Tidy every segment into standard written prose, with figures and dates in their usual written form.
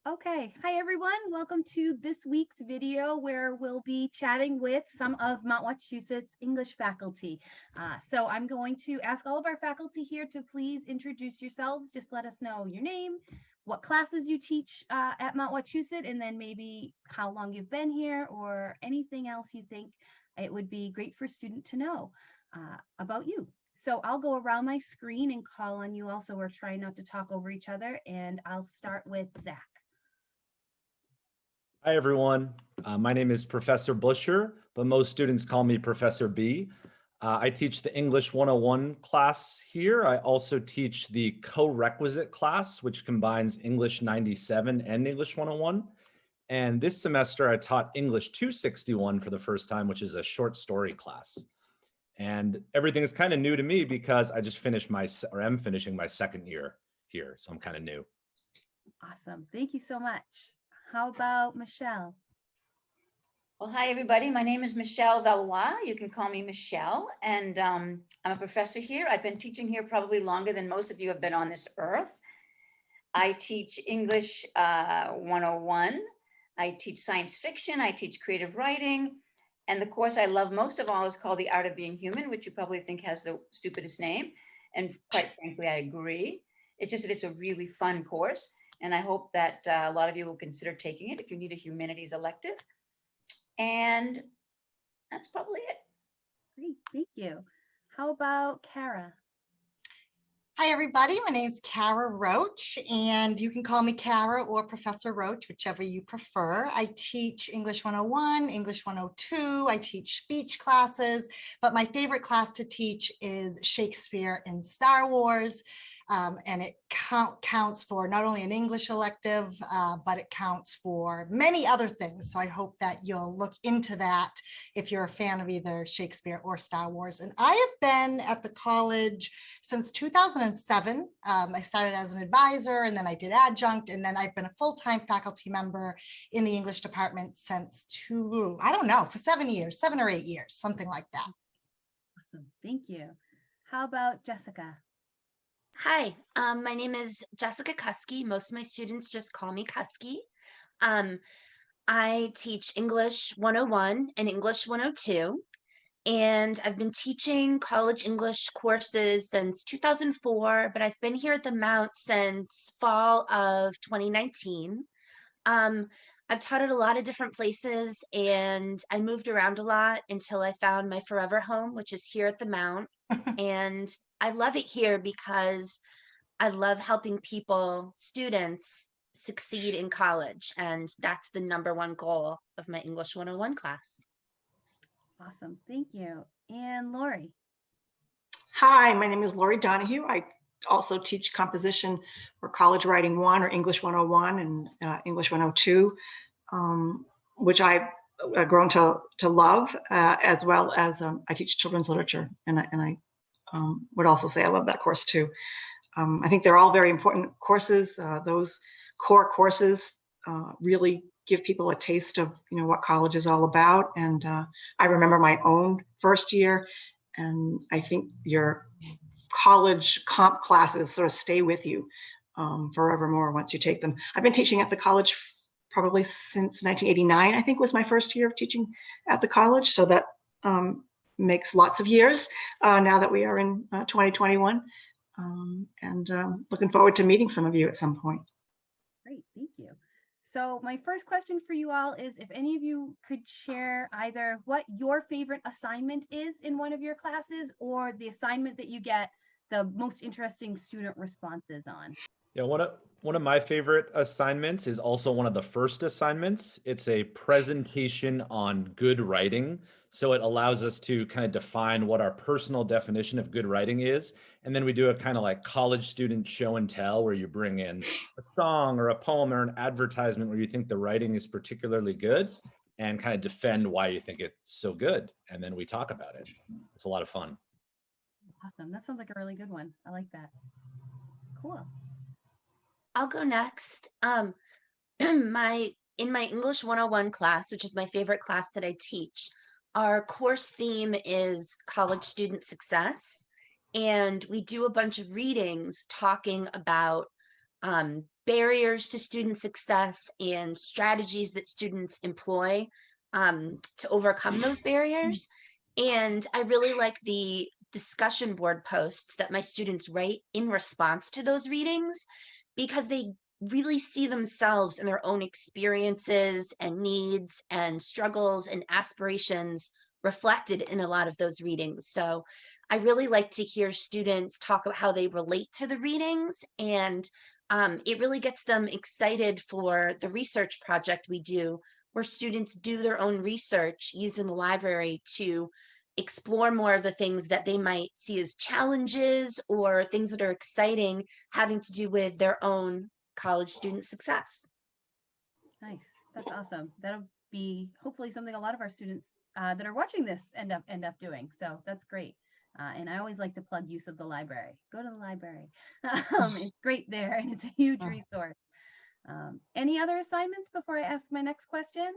Okay, hi everyone. Welcome to this week's video where we'll be chatting with some of Mount Wachusett English faculty. So I'm going to ask all of our faculty here to please introduce yourselves. Just let us know your name, what classes you teach at Mount Wachusett, and then maybe how long you've been here or anything else you think it would be great for a student to know about you. So I'll go around my screen and call on you also. We're trying not to talk over each other, and I'll start with Zach. Hi, everyone. My name is Professor Busher, but most students call me Professor B. I teach the English 101 class here. I also teach the co-requisite class, which combines English 97 and English 101. And this semester, I taught English 261 for the first time, which is a short story class. And everything is kind of new to me because I just finished am finishing my second year here. So I'm kind of new. Awesome. Thank you so much. How about Michelle? Well, hi, everybody. My name is Michelle Valois. You can call me Michelle, and I'm a professor here. I've been teaching here probably longer than most of you have been on this earth. I teach English 101. I teach science fiction. I teach creative writing. And the course I love most of all is called The Art of Being Human, which you probably think has the stupidest name. And quite frankly, I agree. It's just that it's a really fun course. And I hope that a lot of you will consider taking it if you need a humanities elective. And that's probably it. Great, thank you. How about Kara? Hi, everybody. My name is Kara Roach, and you can call me Kara or Professor Roach, whichever you prefer. I teach English 101, English 102. I teach speech classes, but my favorite class to teach is Shakespeare in Star Wars. And it counts for not only an English elective, but it counts for many other things. So I hope that you'll look into that if you're a fan of either Shakespeare or Star Wars. And I have been at the college since 2007. I started as an advisor, and then I did adjunct, and then I've been a full-time faculty member in the English department since for 7 years, 7 or 8 years, something like that. Awesome, thank you. How about Jessica? Hi, my name is Jessica Cuskey. Most of my students just call me Cuskey. I teach English 101 and English 102, and I've been teaching college English courses since 2004, but I've been here at the Mount since fall of 2019. I've taught at a lot of different places, and I moved around a lot until I found my forever home, which is here at the Mount. And I love it here because I love helping people, students, succeed in college. And that's the #1 goal of my English 101 class. Awesome, thank you. And Lori? Hi, my name is Lori Donahue. I also teach composition for College Writing 1 or English 101 and English 102, which I've grown to love, as well as I teach children's literature, and I would also say I love that course too. I think they're all very important courses. Those core courses really give people a taste of what college is all about. And I remember my own first year, and I think your college comp classes sort of stay with you forevermore once you take them. I've been teaching at the college probably since 1989, I think was my first year of teaching at the college. So that makes lots of years now that we are in 2021. And looking forward to meeting some of you at some point. Great, thank you. So my first question for you all is if any of you could share either what your favorite assignment is in one of your classes or the assignment that you get the most interesting student responses on. Yeah, one of my favorite assignments is also one of the first assignments. It's a presentation on good writing. So it allows us to kind of define what our personal definition of good writing is. And then we do a kind of like college student show and tell where you bring in a song or a poem or an advertisement where you think the writing is particularly good and kind of defend why you think it's so good. And then we talk about it. It's a lot of fun. Awesome, that sounds like a really good one. I like that. Cool. I'll go next. In my English 101 class, which is my favorite class that I teach, our course theme is college student success. And we do a bunch of readings talking about barriers to student success and strategies that students employ to overcome those barriers. And I really like the discussion board posts that my students write in response to those readings, because they really see themselves in their own experiences and needs and struggles and aspirations reflected in a lot of those readings. So I really like to hear students talk about how they relate to the readings, and it really gets them excited for the research project we do, where students do their own research using the library to explore more of the things that they might see as challenges or things that are exciting having to do with their own college student success. Nice. That's awesome. That'll be hopefully something a lot of our students that are watching this end up doing. So that's great. And I always like to plug use of the library. Go to the library. It's great there, and it's a huge resource. Any other assignments before I ask my next question?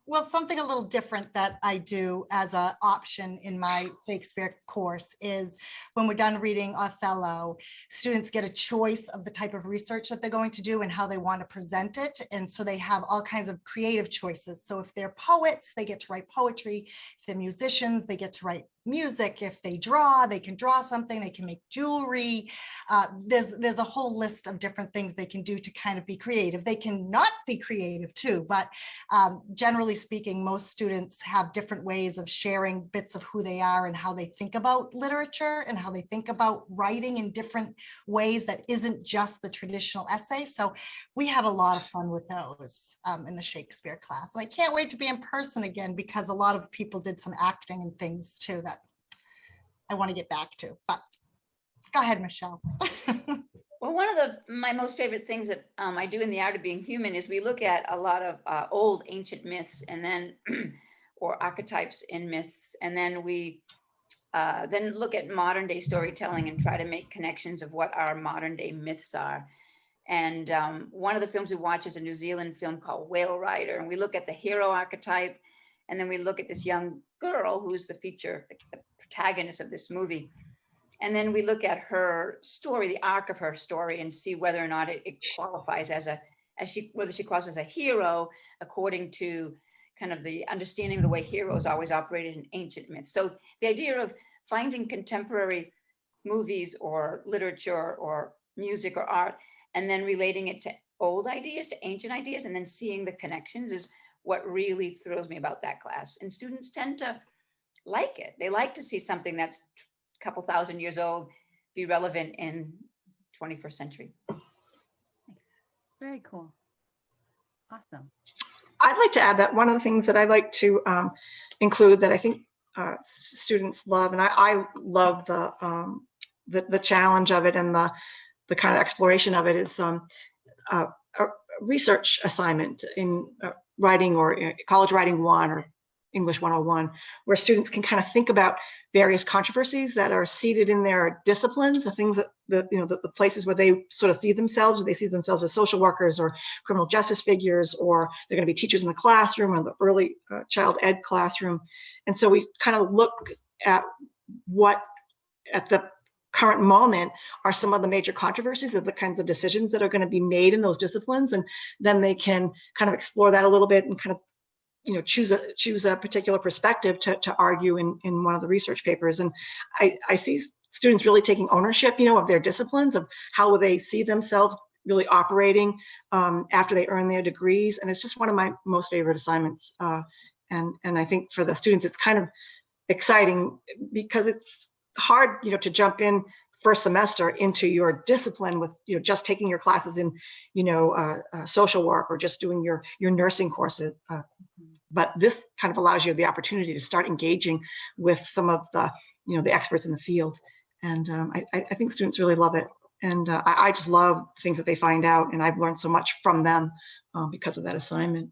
Well, something a little different that I do as an option in my Shakespeare course is when we're done reading Othello, students get a choice of the type of research that they're going to do and how they want to present it. And so they have all kinds of creative choices. So if they're poets, they get to write poetry. If they're musicians, they get to write music. If they draw, they can draw something, they can make jewelry. There's a whole list of different things they can do to kind of be creative. They can not be creative too, but generally speaking, most students have different ways of sharing bits of who they are and how they think about literature and how they think about writing in different ways that isn't just the traditional essay. So we have a lot of fun with those in the Shakespeare class. And I can't wait to be in person again, because a lot of people did some acting and things too that I want to get back to. But go ahead, Michelle. Well, one of my most favorite things that I do in the art of being human is we look at a lot of old ancient myths, and then or archetypes in myths, and then we then look at modern day storytelling and try to make connections of what our modern day myths are. And one of the films we watch is a New Zealand film called Whale Rider, and we look at the hero archetype, and then we look at this young girl who's the protagonist of this movie. And then we look at her story, the arc of her story, and see whether or not it qualifies whether she qualifies as a hero according to kind of the understanding of the way heroes always operated in ancient myths. So the idea of finding contemporary movies or literature or music or art, and then relating it to old ideas, to ancient ideas, and then seeing the connections is what really thrills me about that class. And students tend to like it. They like to see something that's couple thousand years old be relevant in 21st century. Very cool. Awesome. I'd like to add that one of the things that I like to include that I think students love, and I love the challenge of it and the kind of exploration of it, is a research assignment in writing or college writing 1 or English 101, where students can kind of think about various controversies that are seated in their disciplines, the things that the places where they sort of see themselves. They see themselves as social workers or criminal justice figures, or they're going to be teachers in the classroom or the early child ed classroom. And so we kind of look at what at the current moment are some of the major controversies, of the kinds of decisions that are going to be made in those disciplines, and then they can kind of explore that a little bit and kind of choose a particular perspective to argue in one of the research papers. And I see students really taking ownership, of their disciplines, of how will they see themselves really operating after they earn their degrees. And it's just one of my most favorite assignments. And I think for the students, it's kind of exciting because it's hard, to jump in first semester into your discipline with, just taking your classes in, social work or just doing your nursing courses. But this kind of allows you the opportunity to start engaging with some of the, the experts in the field. And I think students really love it. And I just love things that they find out. And I've learned so much from them because of that assignment.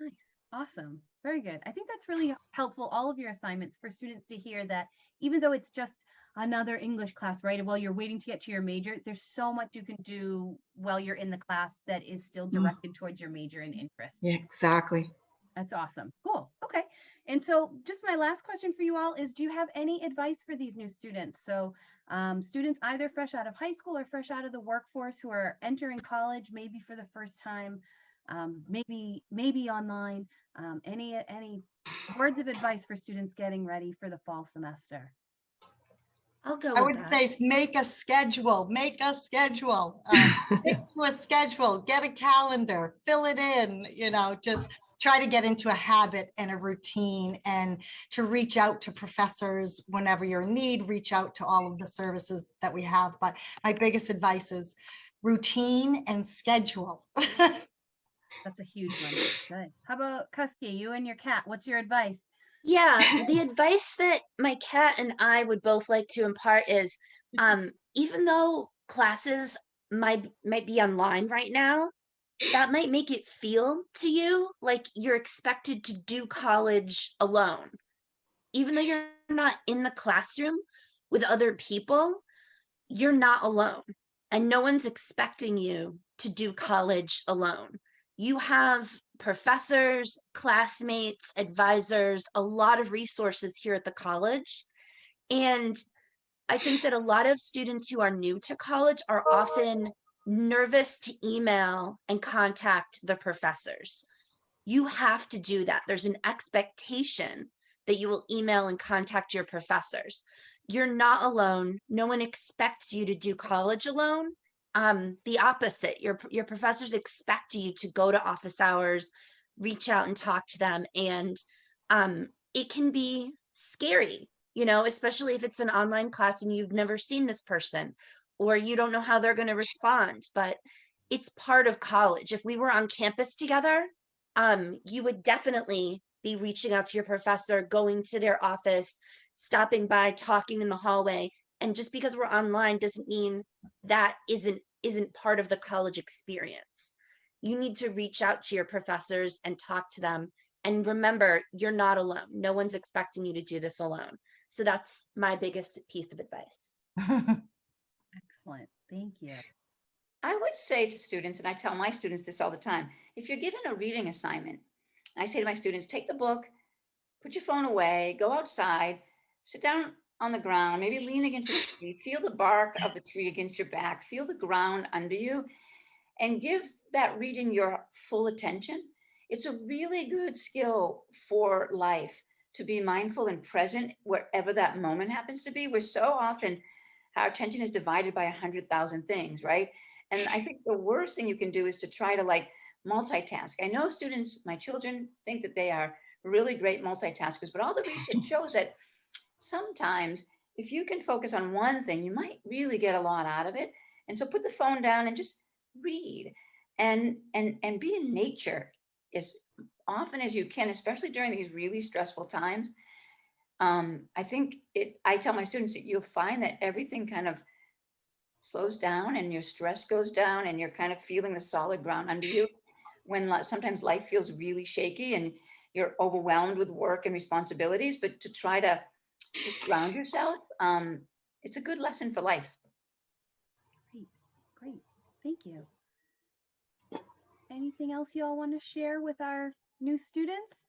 Nice. Awesome. Very good. I think that's really helpful, all of your assignments, for students to hear that even though it's just another English class, right, while you're waiting to get to your major, there's so much you can do while you're in the class that is still directed towards your major and interest. Yeah, exactly. That's awesome. Cool. Okay. And so just my last question for you all is, do you have any advice for these new students? So students either fresh out of high school or fresh out of the workforce who are entering college, maybe for the first time, maybe online. Any words of advice for students getting ready for the fall semester? I'll go I with would that. say make a schedule, stick to a schedule, get a calendar, fill it in, just try to get into a habit and a routine, and to reach out to professors whenever you're in need, reach out to all of the services that we have. But my biggest advice is routine and schedule. That's a huge one. Good. How about Cuskey, you and your cat? What's your advice? Yeah, the advice that my cat and I would both like to impart is, even though classes might be online right now, that might make it feel to you like you're expected to do college alone. Even though you're not in the classroom with other people, you're not alone, and no one's expecting you to do college alone. You have professors, classmates, advisors, a lot of resources here at the college. And I think that a lot of students who are new to college are often nervous to email and contact the professors. You have to do that. There's an expectation that you will email and contact your professors. You're not alone. No one expects you to do college alone. The opposite, your professors expect you to go to office hours, reach out and talk to them. And it can be scary, especially if it's an online class and you've never seen this person, or you don't know how they're going to respond. But it's part of college. If we were on campus together, you would definitely be reaching out to your professor, going to their office, stopping by, talking in the hallway. And just because we're online doesn't mean that isn't part of the college experience. You need to reach out to your professors and talk to them. And remember, you're not alone. No one's expecting you to do this alone. So that's my biggest piece of advice. Excellent. Thank you. I would say to students, and I tell my students this all the time, if you're given a reading assignment, I say to my students, take the book, put your phone away, go outside, sit down on the ground, maybe lean against a tree, feel the bark of the tree against your back, feel the ground under you, and give that reading your full attention. It's a really good skill for life, to be mindful and present wherever that moment happens to be. We're so often, our attention is divided by 100,000 things, right? And I think the worst thing you can do is to try to multitask. I know students, my children, think that they are really great multitaskers, but all the research shows that sometimes if you can focus on one thing, you might really get a lot out of it. And so put the phone down and just read and be in nature as often as you can, especially during these really stressful times. I think I tell my students that you'll find that everything kind of slows down and your stress goes down and you're kind of feeling the solid ground under you when sometimes life feels really shaky and you're overwhelmed with work and responsibilities. But to try to just ground yourself, it's a good lesson for life. Great. Thank you. Anything else you all want to share with our new students?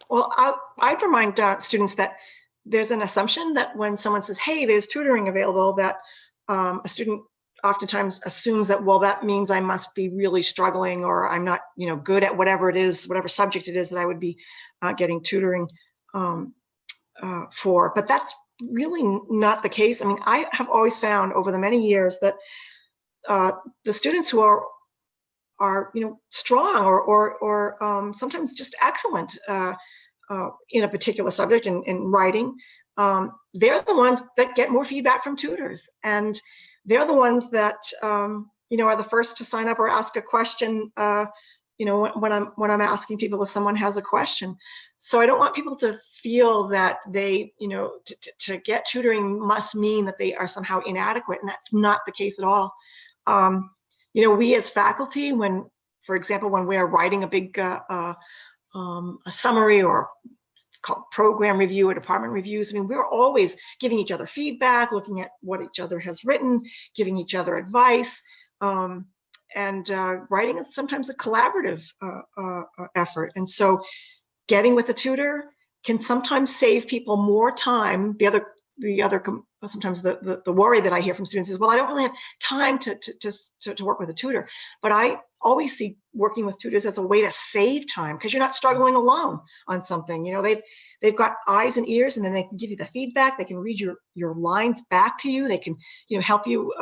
Well, I'd remind students that there's an assumption that when someone says, hey, there's tutoring available, that a student oftentimes assumes that, well, that means I must be really struggling, or I'm not, good at whatever it is, whatever subject it is that I would be getting tutoring for. But that's really not the case. I mean, I have always found over the many years that the students who are strong or sometimes just excellent in a particular subject in writing, they're the ones that get more feedback from tutors, and they're the ones that are the first to sign up or ask a question when I'm asking people if someone has a question. So I don't want people to feel that they to get tutoring must mean that they are somehow inadequate, and that's not the case at all. We as faculty, for example, when we're writing a big a summary or called program review or department reviews, I mean, we're always giving each other feedback, looking at what each other has written, giving each other advice, and writing is sometimes a collaborative effort. And so getting with a tutor can sometimes save people more time. Sometimes the worry that I hear from students is, well, I don't really have time to work with a tutor. But I always see working with tutors as a way to save time, because you're not struggling alone on something. You know, they've got eyes and ears, and then they can give you the feedback. They can read your lines back to you. They can, you know, help you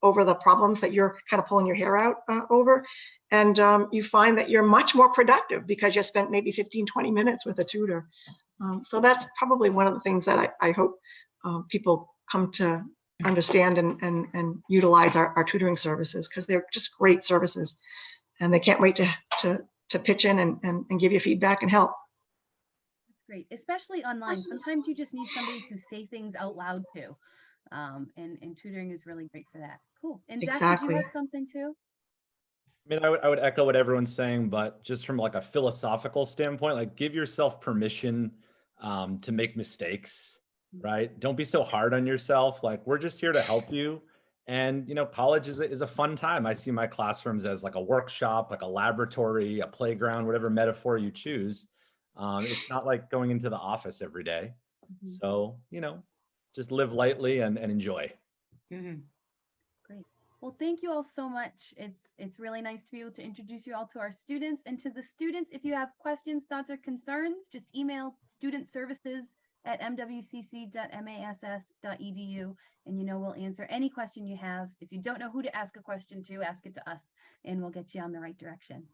over the problems that you're kind of pulling your hair out over. And you find that you're much more productive because you spent maybe 15, 20 minutes with a tutor. So that's probably one of the things that I hope people come to understand and utilize our tutoring services, because they're just great services, and they can't wait to pitch in and give you feedback and help. Great, especially online. Sometimes you just need somebody to say things out loud to. And tutoring is really great for that. Cool. And Zach, did you have something too? I mean, I would echo what everyone's saying, but just from like a philosophical standpoint, like give yourself permission to make mistakes, right? Don't be so hard on yourself. Like, we're just here to help you. And, you know, college is a fun time. I see my classrooms as like a workshop, like a laboratory, a playground, whatever metaphor you choose. It's not like going into the office every day. So, you know, just live lightly and enjoy. Great. Well, thank you all so much. It's really nice to be able to introduce you all to our students. And to the students, if you have questions, thoughts, or concerns, just email studentservices@mwcc.mass.edu, and you know we'll answer any question you have. If you don't know who to ask a question to, ask it to us, and we'll get you on the right direction.